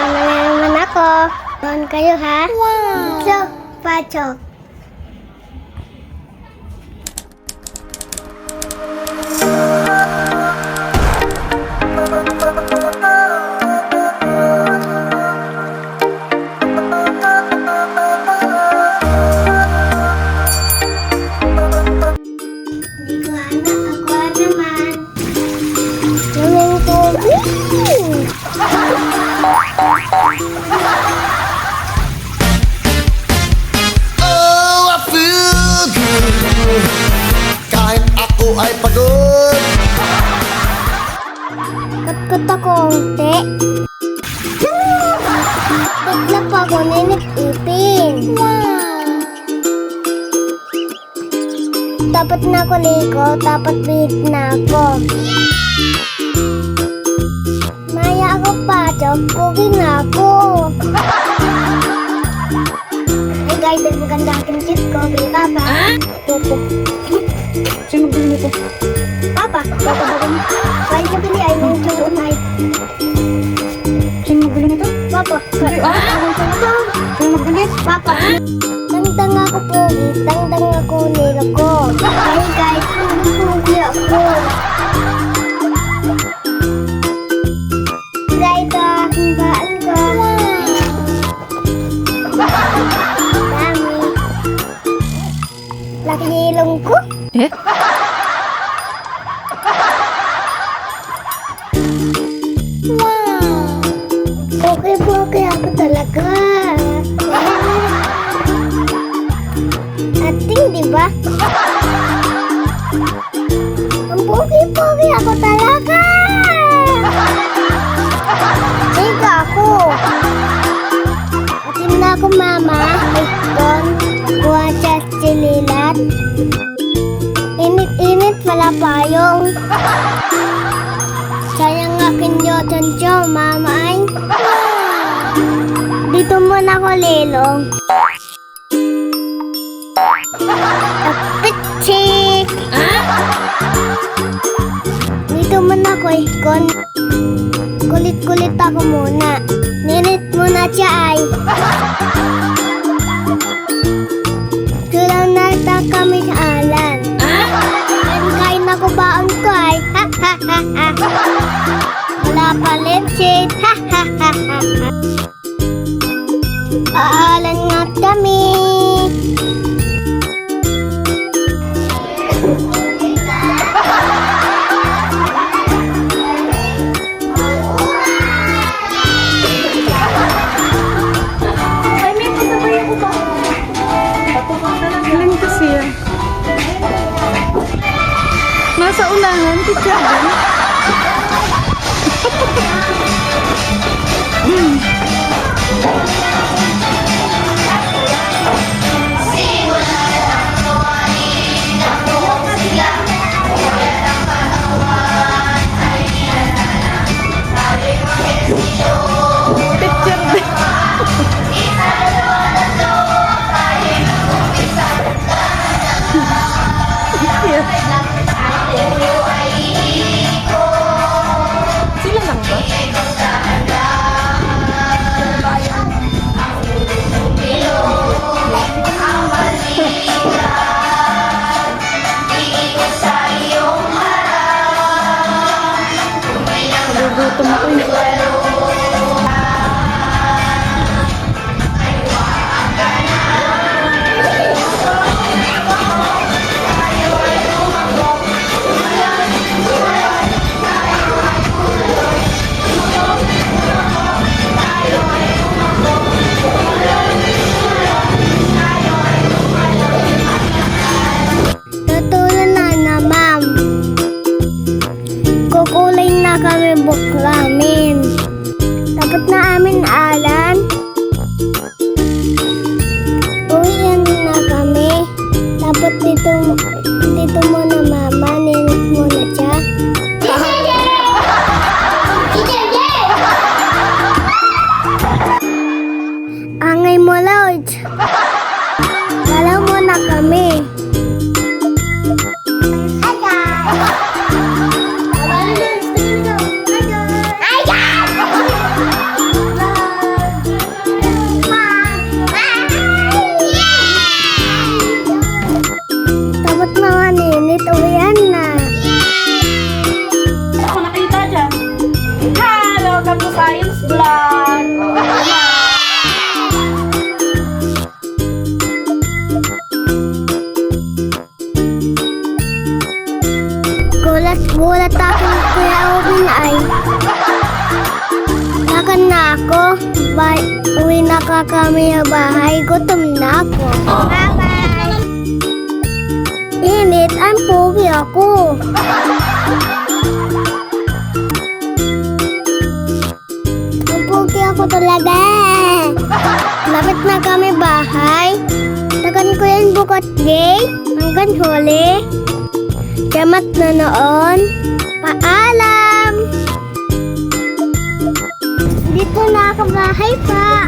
Kasama na naman ako. Doon kayo ha? Wow! So, pachok. Oh, I feel good kahit ako ay pagod. Katkot ako unti. Bigla pa ako ninip-ipin. Wow! Dapat na ako ligo, dapat bihit na ako. Maya ako pa, pugi na ako. Hey guys, maganda aking chip ko. Bili ka ba? Tupo. Sino bili nito? Papa, papa ba rin? Kaya ko bili ay may churro na Sino bili nito? Papa, Sino bili? Papa, tangtang ako pogi, tangtang ako nilo ko. Hey guys, pogi ako. Guys, baan ko. Dami. Laki ilong ko. Eh? Wow! Pogi-pogi ako talaga. Ating, di ba? Ang pogi-pogi ako talaga. Siga ako. Atin na ako, mama. Ipon. Kuha siya sililat. Init-init pala payong. Sayang akin yotancho, mama ay. Dito muna ako lilong. Apitsik! Dito muna ako ikon. Kulit-kulit ako muna. Ninit muna siya ay. Kulang na kami sa alan. Kain ako baon ko ay. Ha ha ha ha. Wala pa lipsit. Ha ha ha ha. Aalan nga kami. Ay, may pasabay ako ba? Galing kasi yan. Nasa unahan, teacher. Teacher din. Sila lang ba? Nagugutom ako eh. Tutulan na ma'am. Kukulay na kami buklamin. Dapat na amin alan. Uwian na kami. Dapat dito muna mama. Ninit muna siya. Angay mo, Lord. Dalaw muna kami. Hi guys! Bye. Uwi na ka kami sa bahay. Gutom na ako. Bye-bye. Init, ang pogi ako. Ang pogi ako talaga. Lapit na kami bahay. Tagan ko yan bukat gate. Hanggang huli. Salamat na noon. Paalam. Dito na ako bahay pa.